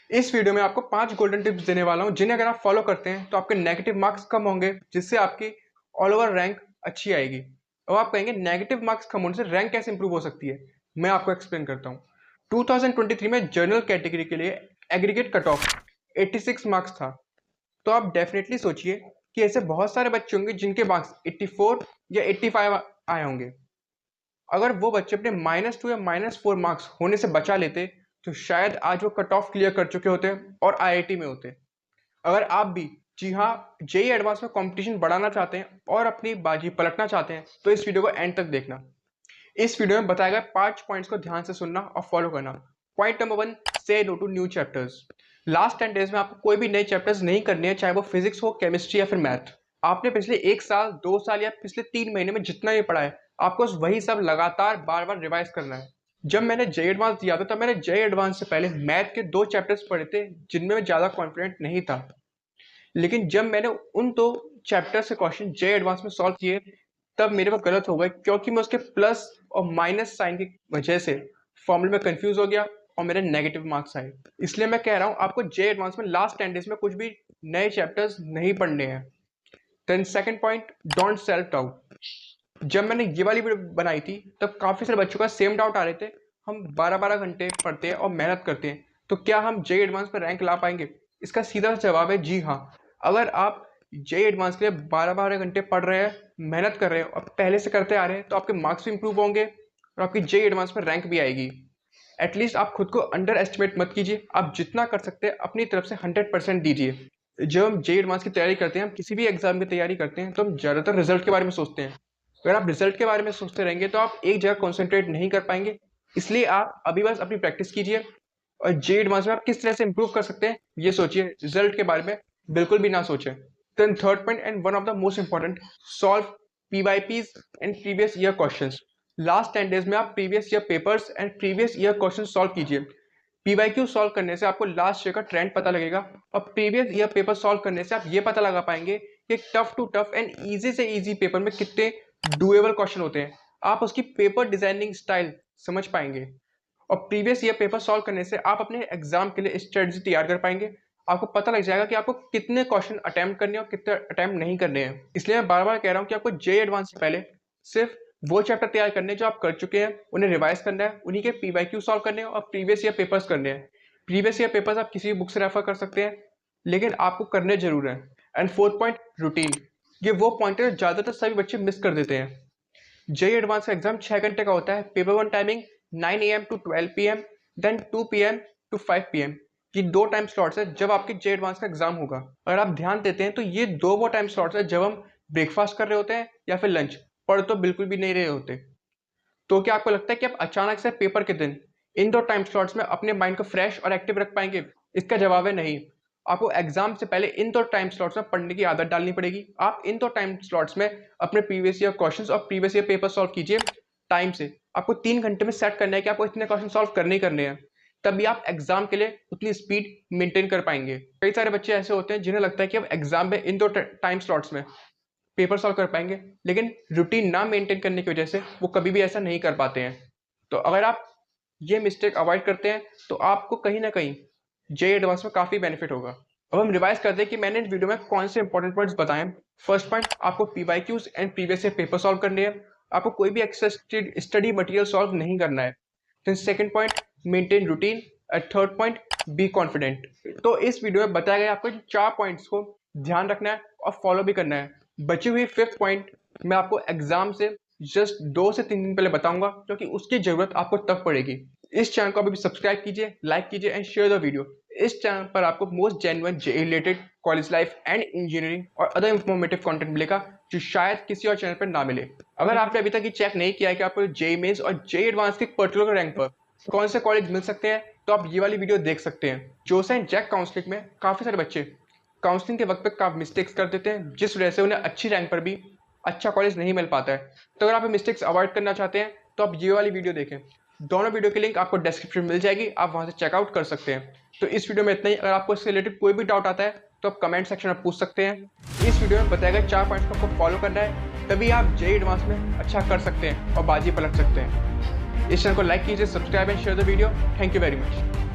इस वीडियो में आपको 5 गोल्डन टिप्स देने वाला हूं जिन्हें अगर आप फॉलो करते हैं तो आपके नेगेटिव मार्क्स कम होंगे, जिससे आपकी ऑल ओवर रैंक अच्छी आएगी। अब आप कहेंगे नेगेटिव मार्क्स कम होने से रैंक कैसे इंप्रूव हो सकती है। मैं आपको एक्सप्लेन करता हूं। 2023 में जनरल कैटेगरी के लिए एग्रीगेट कट ऑफ 86 मार्क्स था। तो आप डेफिनेटली सोचिए कि ऐसे बहुत सारे बच्चे होंगे जिनके मार्क्स 84 या 85 आए होंगे। अगर वो बच्चे अपने -2 या -4 मार्क्स होने से बचा लेते तो शायद आज वो कट ऑफ क्लियर कर चुके होते और आईआईटी में होते। अगर आप भी, जी हाँ, जेई एडवांस में कंपटीशन बढ़ाना चाहते हैं और अपनी बाजी पलटना चाहते हैं तो इस वीडियो को एंड तक देखना। इस वीडियो में बताए गए 5 पॉइंट्स को ध्यान से सुनना और फॉलो करना। Point number 1, say no to new chapters. Last 10 days में आपको कोई भी नए चैप्टर्स नहीं करने हैं, चाहे वो फिजिक्स हो, केमिस्ट्री या फिर मैथ। आपने पिछले 1 साल, 2 साल या पिछले 3 महीने में जितना भी पढ़ा है, आपको वही सब लगातार बार बार रिवाइज करना है। जब मैंने जेई एडवांस दिया था तब मैंने जेई एडवांस से पहले मैथ के 2 चैप्टर्स पढ़े थे जिनमें मैं ज़्यादा कॉन्फिडेंट नहीं था। लेकिन जब मैंने उन 2 चैप्टर से क्वेश्चन जेई एडवांस में सॉल्व किए तब मेरे वो गलत हो गए, क्योंकि मैं उसके प्लस और माइनस साइन की वजह से फॉर्मूले में कंफ्यूज हो गया और मेरे नेगेटिव मार्क्स आए। इसलिए मैं कह रहा हूँ आपको जेई एडवांस में लास्ट 10 डेज में कुछ भी नए चैप्टर्स नहीं पढ़ने हैं। Then second point, don't self doubt. जब मैंने ये वाली वीडियो बनाई थी तब काफ़ी सारे बच्चों का सेम डाउट आ रहे थे, हम 12-12 घंटे पढ़ते हैं और मेहनत करते हैं तो क्या हम जेई एडवांस पर रैंक ला पाएंगे। इसका सीधा जवाब है जी हाँ। अगर आप जेई एडवांस के लिए 12-12 घंटे पढ़ रहे हैं, मेहनत कर रहे हैं और पहले से करते आ रहे हैं तो आपके मार्क्स भी इंप्रूव होंगे और आपकी जेई एडवांस में रैंक भी आएगी। एटलीस्ट आप खुद को अंडर एस्टिमेट मत कीजिए, आप जितना कर सकते हैं अपनी तरफ से 100% दीजिए। जब हम जेई एडवांस की तैयारी करते हैं, हम किसी भी एग्जाम की तैयारी करते हैं तो हम ज़्यादातर रिजल्ट के बारे में सोचते हैं। अगर आप रिजल्ट के बारे में सोचते रहेंगे तो आप एक जगह कॉन्सेंट्रेट नहीं कर पाएंगे। इसलिए आप अभी बस अपनी प्रैक्टिस कीजिए और जेई एडवांस में आप किस तरह से इंप्रूव कर सकते हैं ये सोचिए, रिजल्ट के बारे में बिल्कुल भी ना सोचें। Then third point and one of the most important, solve PYPs and previous year questions. Last 10 days में आप previous year papers and previous year question solve कीजिए। पीवाईक्यू सॉल्व करने से आपको लास्ट ईयर का ट्रेंड पता लगेगा और प्रीवियस ईयर पेपर सॉल्व करने से आप ये पता लगा पाएंगे कि tough to tough and easy से इजी पेपर में कितने डूएबल क्वेश्चन होते हैं। आप उसकी पेपर डिजाइनिंग स्टाइल समझ पाएंगे और प्रीवियस ईयर पेपर सॉल्व करने से आप अपने एग्जाम के लिए स्ट्रेटजी तैयार कर पाएंगे। आपको पता लग जाएगा कि आपको कितने क्वेश्चन अटेम्प्ट करने हैं और कितने अटेम्प्ट नहीं करने हैं। इसलिए मैं बार बार कह रहा हूँ कि आपको जेई एडवांस से पहले सिर्फ वो चैप्टर तैयार करने जो आप कर चुके हैं, उन्हें रिवाइज करना है, उन्हीं के पीवाईक्यू सॉल्व करने हैं और प्रीवियस ईयर पेपर्स करने हैं। प्रीवियस ईयर पेपर्स आप किसी भी बुक से रेफर कर सकते हैं, लेकिन आपको करने जरूर हैं। And fourth point, routine. ये वो पॉइंट है ज़्यादातर सभी बच्चे मिस कर देते हैं। जेई एडवांस का एग्जाम 6 घंटे का होता है। Paper 1 timing 9 AM to 12 PM, then 2 PM to 5 PM। ये 2 टाइम स्लॉट्स है जब आपके जेई एडवांस का एग्जाम होगा। अगर आप ध्यान देते हैं तो ये 2 वो टाइम स्लॉट्स है जब हम ब्रेकफास्ट कर रहे होते हैं या फिर लंच, पढ़ तो बिल्कुल भी नहीं रहे होते। तो क्या आपको लगता है कि आप अचानक से पेपर के दिन इन 2 टाइम स्लॉट्स में अपने माइंड को फ्रेश और एक्टिव रख पाएंगे? इसका जवाब है नहीं। आपको एग्जाम से पहले इन 2 टाइम स्लॉट्स में पढ़ने की आदत डालनी पड़ेगी। आप इन 2 टाइम स्लॉट्स में अपने प्रीवियस ईयर क्वेश्चंस और प्रीवियस ईयर पेपर सॉल्व कीजिए टाइम से। आपको 3 घंटे में सेट करना है कि आपको इतने क्वेश्चन सॉल्व करने ही करने हैं, तभी आप एग्जाम के लिए उतनी स्पीड मेंटेन कर पाएंगे। कई सारे बच्चे ऐसे होते हैं जिन्हें लगता है कि अब एग्जाम में इन 2 टाइम स्लॉट्स में पेपर सॉल्व कर पाएंगे, लेकिन रूटीन ना मेंटेन करने की वजह से वो कभी भी ऐसा नहीं कर पाते हैं। तो अगर आप ये मिस्टेक अवॉइड करते हैं तो आपको कहीं ना कहीं जेई एडवांस में काफ़ी बेनिफिट होगा। अब हम रिवाइज करते हैं कि मैंने इस वीडियो में कौन से इंपॉर्टेंट पॉइंट्स बताए हैं। फर्स्ट पॉइंट, आपको PYQs and previous year paper solve करने हैं। आपको कोई भी एक्सेस स्टडी मटेरियल सॉल्व नहीं करना है। Then second point, maintain routine. And third point, be confident. तो इस वीडियो में बताया गया आपको 4 पॉइंट्स को ध्यान रखना है और फॉलो भी करना है। बची हुई 5th पॉइंट मैं आपको एग्जाम से जस्ट 2 से 3 दिन पहले बताऊंगा, क्योंकि उसकी जरूरत आपको तब पड़ेगी। इस चैनल को अभी भी सब्सक्राइब कीजिए, लाइक कीजिए एंड शेयर द वीडियो। इस चैनल पर आपको most genuine JEE related, college life and engineering और अदर इंफॉर्मेटिव कंटेंट मिलेगा जो शायद किसी और चैनल पर ना मिले। अगर आपने अभी तक ये चेक नहीं किया है कि आपको जेई मेंस और जेई एडवांस के पर्टिकुलर रैंक पर कौन से कॉलेज मिल सकते हैं, तो आप ये वाली वीडियो देख सकते हैं। जोसा एंड जैक काउंसलिंग में काफ़ी सारे बच्चे काउंसलिंग के वक्त पे काफ़ी मिस्टेक्स कर देते हैं, जिस वजह से उन्हें अच्छी रैंक पर भी अच्छा कॉलेज नहीं मिल पाता है। तो अगर आप ये मिस्टेक्स अवॉइड करना चाहते हैं तो आप ये वाली वीडियो देखें। दोनों वीडियो की लिंक आपको डिस्क्रिप्शन में मिल जाएगी, आप वहाँ से चेकआउट कर सकते हैं। तो इस वीडियो में इतना ही। अगर आपको इससे रिलेटेड कोई भी डाउट आता है तो आप कमेंट सेक्शन में पूछ सकते हैं। इस वीडियो में बताए गए 4 पॉइंट्स को आपको फॉलो करना है, तभी आप जेई एडवांस में अच्छा कर सकते हैं और बाजी पलट सकते हैं। इस चैनल को लाइक कीजिए, subscribe and share the video. Thank you very much.